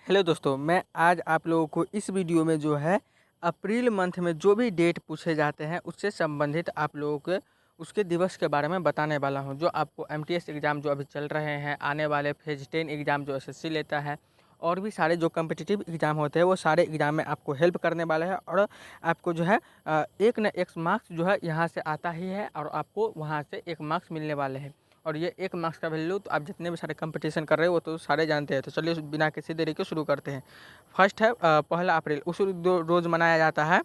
Hello दोस्तों, मैं आज आप लोगों को इस वीडियो में जो है अप्रैल मंथ में जो भी डेट पूछे जाते हैं उससे संबंधित आप लोगों के उसके दिवस के बारे में बताने वाला हूं। जो आपको एमटीएस एग्ज़ाम जो अभी चल रहे हैं, आने वाले फेज 10 एग्ज़ाम जो एसएससी लेता है और भी सारे जो कम्पिटिटिव एग्ज़ाम होते हैं वो सारे एग्ज़ाम में आपको हेल्प करने वाला है। और आपको जो है एक न एक मार्क्स जो है यहाँ से आता ही है और आपको वहाँ से एक मार्क्स मिलने वाले हैं। और ये एक मार्क्स का वैल्यू तो आप जितने भी सारे कंपटीशन कर रहे हो वो तो सारे जानते हैं। तो चलिए बिना किसी देरी के शुरू करते हैं। फर्स्ट है 1 अप्रैल। उस रोज़ मनाया जाता है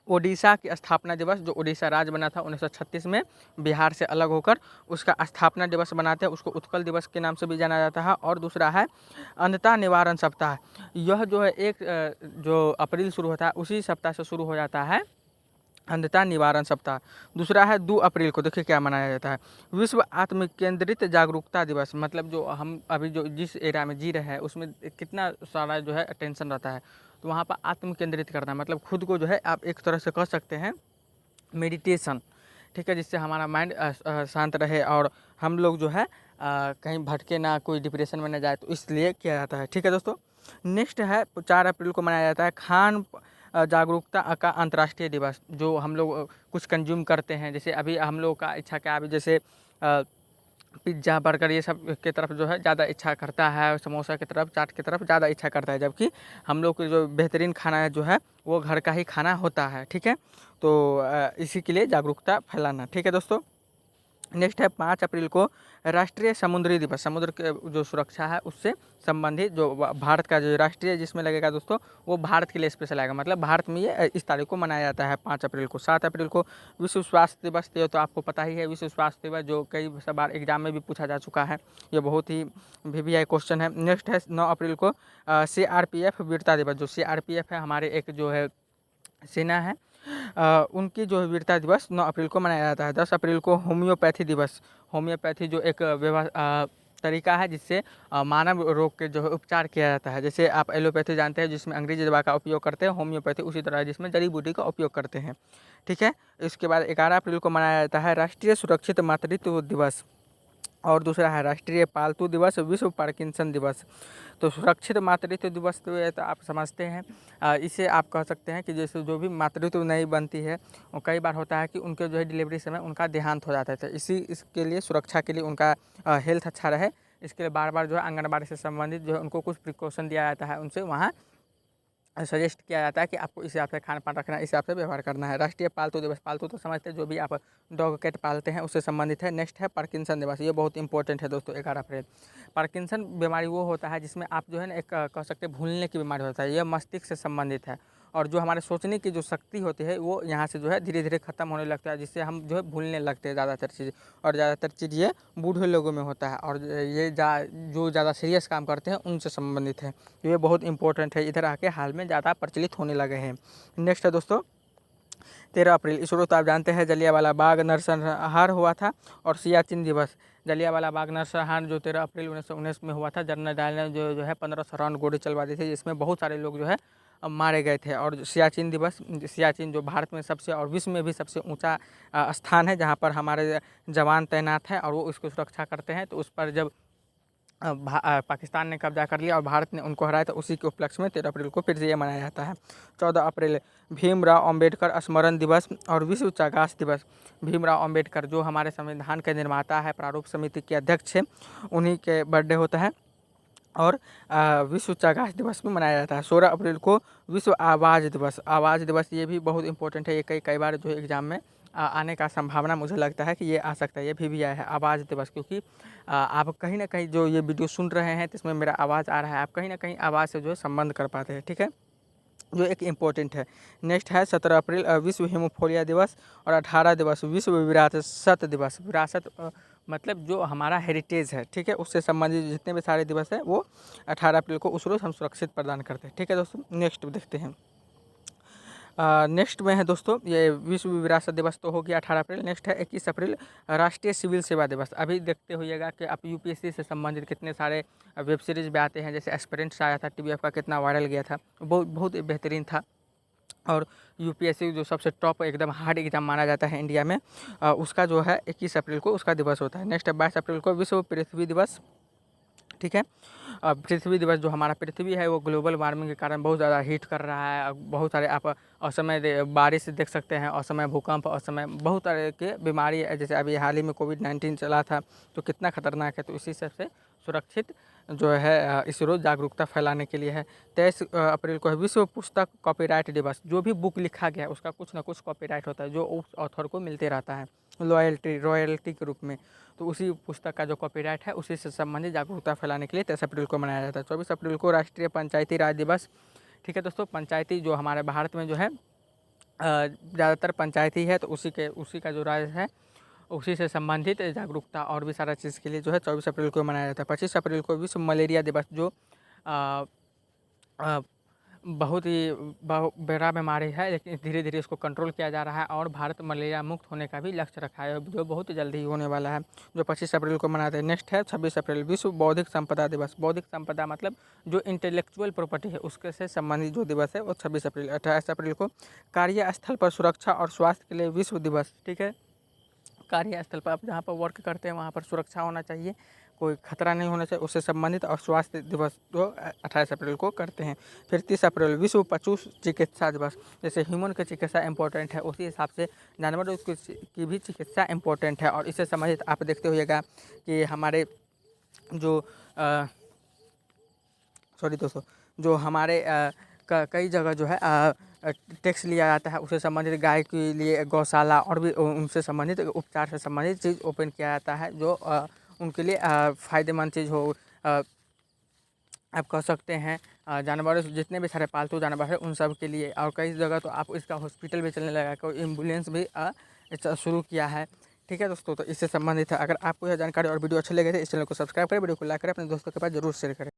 ओडिशा की स्थापना दिवस। जो ओडिशा राज्य बना था 1936 में बिहार से अलग होकर, उसका स्थापना दिवस बनाते हैं। उसको उत्कल दिवस के नाम से भी जाना जाता है। और दूसरा है अंधता निवारण सप्ताह। यह जो है जो अप्रैल शुरू होता है उसी सप्ताह से शुरू हो जाता है अंधता निवारण सप्ताह। दूसरा है 2 अप्रैल को, देखिए क्या मनाया जाता है, विश्व आत्म केंद्रित जागरूकता दिवस। मतलब जो हम अभी जो जिस एरिया में जी रहे हैं उसमें कितना सारा जो है टेंशन रहता है, तो वहाँ पर आत्म केंद्रित करना मतलब खुद को जो है आप एक तरह से कह सकते हैं मेडिटेशन, ठीक है, जिससे हमारा माइंड शांत रहे और हम लोग जो है कहीं भटके ना, कोई डिप्रेशन में ना जाए, तो इसलिए किया जाता है। ठीक है दोस्तों। नेक्स्ट है 4 अप्रैल को मनाया जाता है खान जागरूकता का अंतर्राष्ट्रीय दिवस। जो हम लोग कुछ कंज्यूम करते हैं, जैसे अभी हम लोग का इच्छा क्या, अभी जैसे पिज्ज़ा बर्गर ये सब की तरफ जो है ज़्यादा इच्छा करता है, समोसा की तरफ, चाट की तरफ ज़्यादा इच्छा करता है, जबकि हम लोग की जो बेहतरीन खाना है जो है वो घर का ही खाना होता है। ठीक है, तो इसी के लिए जागरूकता फैलाना। ठीक है दोस्तों। नेक्स्ट है 5 अप्रैल को राष्ट्रीय समुद्री दिवस। समुद्र के जो सुरक्षा है उससे संबंधित जो भारत का जो राष्ट्रीय जिसमें लगेगा दोस्तों वो भारत के लिए स्पेशल आएगा। मतलब भारत में ये इस तारीख को मनाया जाता है 5 अप्रैल को। 7 अप्रैल को विश्व स्वास्थ्य दिवस। तो आपको पता ही है विश्व स्वास्थ्य दिवस जो कई बार एग्जाम में भी पूछा जा चुका है, ये बहुत ही वीवीआई क्वेश्चन है। नेक्स्ट है 9 अप्रैल को CRPF वीरता दिवस। जो CRPF है हमारे एक जो है सेना है, उनकी जो वीरता दिवस 9 अप्रैल को मनाया जाता है। 10 अप्रैल को होम्योपैथी दिवस। होम्योपैथी जो एक तरीका है जिससे मानव रोग के जो है उपचार किया जाता है। जैसे आप एलोपैथी जानते हैं जिसमें अंग्रेजी दवा का उपयोग करते हैं, होम्योपैथी उसी तरह जिसमें जड़ी बूटी का उपयोग करते हैं। ठीक है। इसके बाद 11 अप्रैल को मनाया जाता है राष्ट्रीय सुरक्षित मातृत्व दिवस। और दूसरा है राष्ट्रीय पालतू दिवस, विश्व पार्किंसन दिवस। तो सुरक्षित मातृत्व दिवस तो ये तो आप समझते हैं, इसे आप कह सकते हैं कि जैसे जो भी मातृत्व नहीं बनती है वो कई बार होता है कि उनके जो है डिलीवरी समय उनका देहांत हो जाता है। तो इसके लिए सुरक्षा के लिए उनका हेल्थ अच्छा रहे, इसके लिए बार बार जो है आंगनबाड़ी से संबंधित जो है उनको कुछ प्रिकॉशन दिया जाता है, उनसे वहाँ सजेस्ट किया जाता है कि आपको इस हिसाब से खान पान रखना है, इस हिसाब से व्यवहार करना है। राष्ट्रीय पालतू दिवस, पालतू तो समझते हैं जो भी आप डॉग कैट पालते हैं उससे संबंधित है। नेक्स्ट है पार्किंसन दिवस। ये बहुत इंपॉर्टेंट है दोस्तों। 11 अप्रैल पार्किंसन बीमारी वो होता है जिसमें आप जो है ना एक कह सकते हैं भूलने की बीमारी होता है। यह मस्तिष्क से संबंधित है और जो हमारे सोचने की जो शक्ति होती है वो यहाँ से जो है धीरे धीरे खत्म होने लगता है, जिससे हम जो है भूलने लगते हैं ज़्यादातर चीज़। और ज़्यादातर चीज़ ये बूढ़े लोगों में होता है और ये जो ज़्यादा सीरियस काम करते हैं उनसे संबंधित है। तो ये बहुत इंपॉर्टेंट है, इधर आके हाल में ज़्यादा प्रचलित होने लगे हैं। नेक्स्ट है दोस्तों 13 अप्रैल। इस रोज़ तो आप जानते हैं जलियांवाला बाग नरसंहार हुआ था। और सियाचिन दिवस। जलियांवाला बाग नरसंहार जो 13 अप्रैल 1919 में हुआ था। जनरल डायर ने जो है 1500 राउंड गोली चलवा दी थी, जिसमें बहुत सारे लोग जो है मारे गए थे। और सियाचिन दिवस, सियाचिन जो भारत में सबसे और विश्व में भी सबसे ऊंचा स्थान है जहां पर हमारे जवान तैनात हैं और वो उसकी सुरक्षा करते हैं। तो उस पर जब पाकिस्तान ने कब्जा कर लिया और भारत ने उनको हराया, तो उसी के उपलक्ष्य में 13 अप्रैल को फिर से ये मनाया जाता है। 14 अप्रैल भीमराव अंबेडकर स्मरण दिवस और विश्व चागास दिवस। भीमराव अंबेडकर जो हमारे संविधान के निर्माता है, प्रारूप समिति के अध्यक्ष हैं, उन्हीं के बर्थडे होता है। और विश्व चागास दिवस भी मनाया जाता है। 16 अप्रैल को विश्व आवाज़ दिवस। आवाज़ दिवस ये भी बहुत इंपॉर्टेंट है, ये कई बार जो एग्ज़ाम में आने का संभावना मुझे लगता है कि ये आ सकता है, ये भी आया है आवाज़ दिवस। क्योंकि आप कहीं ना कहीं जो ये वीडियो सुन रहे हैं तो इसमें मेरा आवाज़ आ रहा है, आप कहीं ना कहीं आवाज़ से जो है संबंध कर पाते हैं। ठीक है, जो एक इम्पोर्टेंट है। नेक्स्ट है 17 अप्रैल विश्व हेमोफोलिया दिवस। और 18 दिवस विश्व विरासत दिवस। विरासत मतलब जो हमारा हेरिटेज है, ठीक है, उससे संबंधित जितने भी सारे दिवस हैं वो 18 अप्रैल को उस रोज़ हम सुरक्षित प्रदान करते हैं। ठीक है दोस्तों। नेक्स्ट देखते हैं। नेक्स्ट में है दोस्तों ये विश्व विरासत दिवस तो हो गया 18 अप्रैल। नेक्स्ट है 21 अप्रैल राष्ट्रीय सिविल सेवा दिवस। अभी देखते होइएगा कि आप यूपीएससी से संबंधित कितने सारे वेब सीरीज भी आते हैं, जैसे एस्पिरेंट्स आया था, टीवीएफ का कितना वायरल गया था, बहुत बहुत बेहतरीन था। और यूपीएससी जो सबसे टॉप एकदम हार्ड एग्जाम माना जाता है इंडिया में, उसका जो है 21 अप्रैल को उसका दिवस होता है। नेक्स्ट है 22 अप्रैल को विश्व पृथ्वी दिवस। ठीक है। पृथ्वी दिवस जो हमारा पृथ्वी है वो ग्लोबल वार्मिंग के कारण बहुत ज़्यादा हीट कर रहा है। बहुत सारे आप असमय बारिश देख सकते हैं, असमय भूकंप, असमय बहुत तरह के बीमारी है। जैसे अभी हाल ही में कोविड-19 चला था तो कितना खतरनाक है। तो इसी सबसे सुरक्षित जो है इस रोज़ जागरूकता फैलाने के लिए है। 23 अप्रैल को है विश्व पुस्तक कॉपीराइट दिवस। जो भी बुक लिखा गया है उसका कुछ ना कुछ कॉपीराइट होता है जो उस ऑथर को मिलते रहता है रॉयल्टी के रूप में। तो उसी पुस्तक का जो कॉपीराइट है उसी से संबंधित जागरूकता फैलाने के लिए 23 अप्रैल को मनाया जाता है। 24 अप्रैल को राष्ट्रीय पंचायती राज दिवस। ठीक है दोस्तों, पंचायती जो हमारे भारत में जो है ज़्यादातर पंचायती है, तो उसी का जो राज है उसी से संबंधित जागरूकता और भी सारा चीज़ के लिए जो है 24 अप्रैल को मनाया जाता है। 25 अप्रैल को विश्व मलेरिया दिवस, जो अ, अ, बहुत ही बड़ा बीमारी है, लेकिन धीरे धीरे इसको कंट्रोल किया जा रहा है और भारत मलेरिया मुक्त होने का भी लक्ष्य रखा है, जो बहुत जल्दी ही होने वाला है, जो 25 अप्रैल को मनाते हैं। नेक्स्ट है 26 अप्रैल विश्व बौद्धिक संपदा दिवस। बौद्धिक संपदा मतलब जो इंटेलेक्चुअल प्रॉपर्टी है उसके से संबंधित जो दिवस है वो 26 अप्रैल। 28 अप्रैल को कार्यस्थल पर सुरक्षा और स्वास्थ्य के लिए विश्व दिवस। ठीक है, कार्यस्थल पर आप जहाँ पर वर्क करते हैं वहाँ पर सुरक्षा होना चाहिए, कोई खतरा नहीं होना चाहिए, उससे संबंधित और स्वास्थ्य दिवस जो 28 अप्रैल को करते हैं। फिर 30 अप्रैल विश्व पशु चिकित्सा दिवस। जैसे ह्यूमन की चिकित्सा इंपॉर्टेंट है उसी हिसाब से जानवरों की भी चिकित्सा इंपॉर्टेंट है। और इससे संबंधित आप देखते होइएगा कि हमारे जो सॉरी दोस्तों, जो हमारे कई जगह जो है टैक्स लिया जाता है, उससे संबंधित गाय के लिए गौशाला और भी उनसे संबंधित उपचार से संबंधित चीज़ ओपन किया जाता है, जो उनके लिए फ़ायदेमंद चीज़ हो। आप कह सकते हैं जानवरों से जितने भी सारे पालतू जानवर हैं उन सब के लिए। और कई जगह तो आप इसका हॉस्पिटल भी चलने लगा है, कोई एम्बुलेंस भी शुरू किया है। ठीक है दोस्तों, तो इससे संबंधित है। अगर आपको यह जानकारी और वीडियो अच्छे लगे थे इस चैनल को सब्सक्राइब करें, वीडियो को लाइक करें, अपने दोस्तों के पास जरूर शेयर करें।